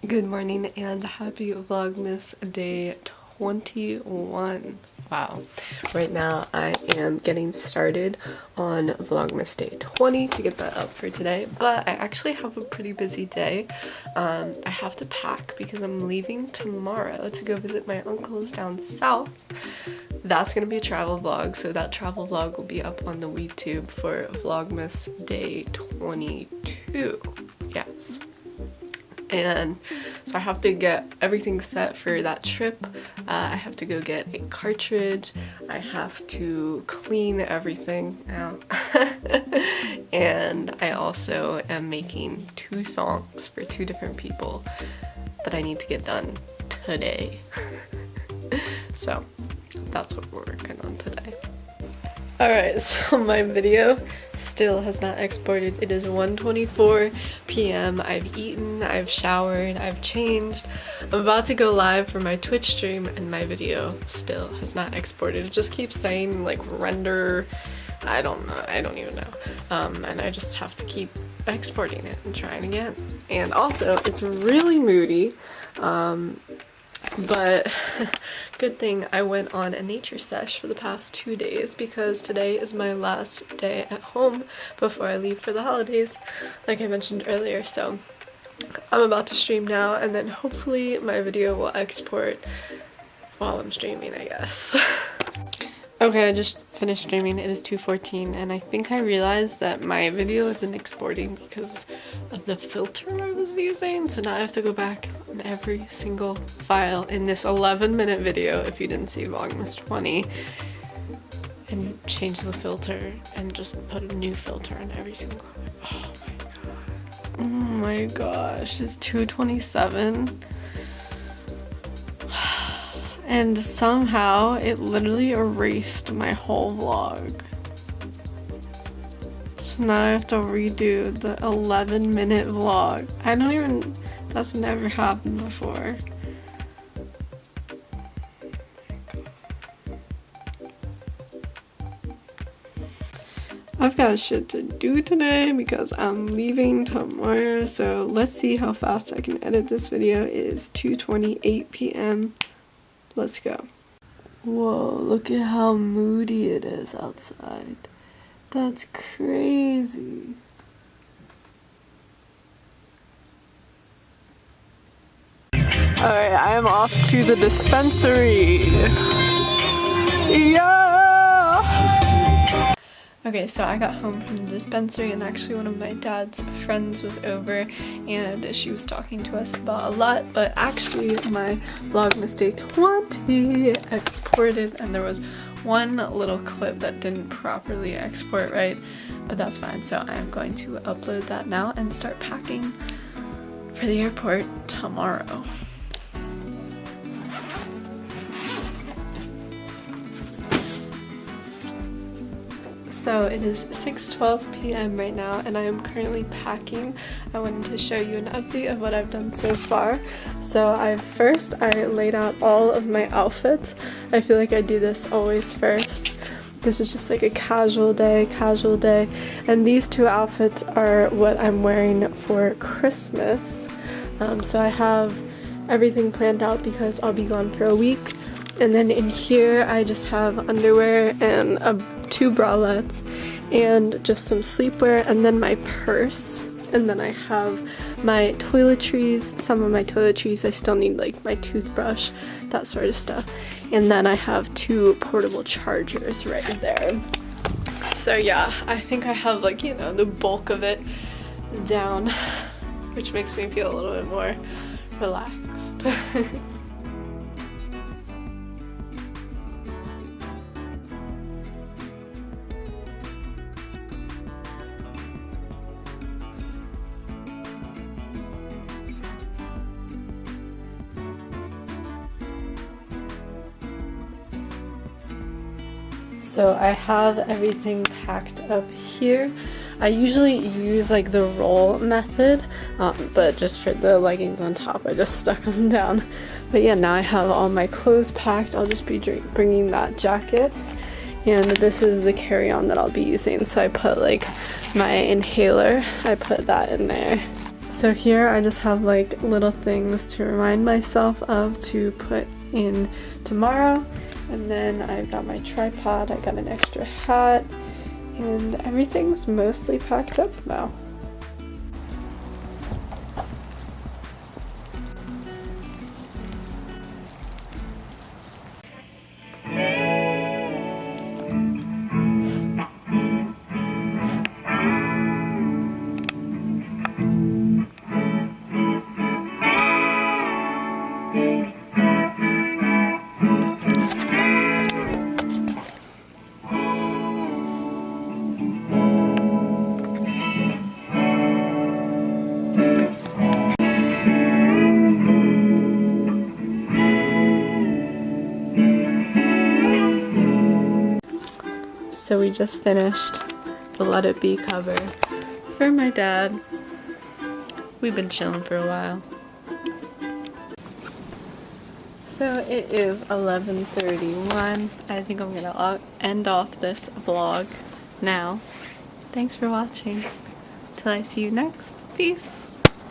Good morning and happy Vlogmas day 21. Wow. Right now I am getting started on Vlogmas day 20 to get that up for today, but I actually have a pretty busy day. I have to pack because I'm leaving tomorrow to go visit my uncles down south. That's gonna be a travel vlog, so that travel vlog will be up on the YouTube for Vlogmas day 22. Yes. And so I have to get everything set for that trip. I have to go get a cartridge. I have to clean everything out. And I also am making 2 songs for 2 different people that I need to get done today. So that's what we're working on today. Alright, so my video still has not exported. It is 1:24 p.m. I've eaten, I've showered, I've changed. I'm about to go live for my Twitch stream and my video still has not exported. It just keeps saying like render, I don't know, I don't even know. And I just have to keep exporting it and trying again. And also, it's really moody. But good thing I went on a nature sesh for the past 2 days because today is my last day at home before I leave for the holidays, like I mentioned earlier. So I'm about to stream now, and then hopefully my video will export while I'm streaming, I guess. Okay, I just finished streaming. It is 2:14 and I think I realized that my video isn't exporting because of the filter I was using. So now I have to go back on every single file in this 11-minute video, if you didn't see Vlogmas 20, and change the filter and just put a new filter on every single one. Oh my gosh, it's 2:27. And somehow it literally erased my whole vlog. So now I have to redo the 11-minute vlog. That's never happened before. I've got shit to do today because I'm leaving tomorrow, so let's see how fast I can edit this video. It is 2:28 p.m. Let's go. Whoa, look at how moody it is outside. That's crazy. Alright, I am off to the dispensary. Yeah! Okay, so I got home from the dispensary and actually one of my dad's friends was over and she was talking to us about a lot, but actually my Vlogmas day 20 exported and there was one little clip that didn't properly export right, but that's fine. So I'm going to upload that now and start packing for the airport tomorrow. So it is 6:12 p.m. right now and I am currently packing. I wanted to show you an update of what I've done so far. So I laid out all of my outfits. I feel like I do this always first. This is just like a casual day, and these 2 outfits are what I'm wearing for Christmas. So I have everything planned out because I'll be gone for a week. And then in here I just have underwear and 2 bralettes and just some sleepwear and then my purse. And then I have my toiletries, some of my toiletries. I still need like my toothbrush, that sort of stuff. And then I have 2 portable chargers right there. So yeah, I think I have like, you know, the bulk of it down, which makes me feel a little bit more relaxed. So I have everything packed up here. I usually use like the roll method, but just for the leggings on top I just stuck them down. But yeah, now I have all my clothes packed. I'll just be bringing that jacket, and this is the carry-on that I'll be using. So I put like my inhaler, I put that in there. So here I just have like little things to remind myself of to put in tomorrow. And then I've got my tripod, I got an extra hat, and everything's mostly packed up now. So we just finished the Let It Be cover for my dad. We've been chilling for a while. So it is 11:31. I think I'm gonna end off this vlog now. Thanks for watching. Till I see you next. Peace.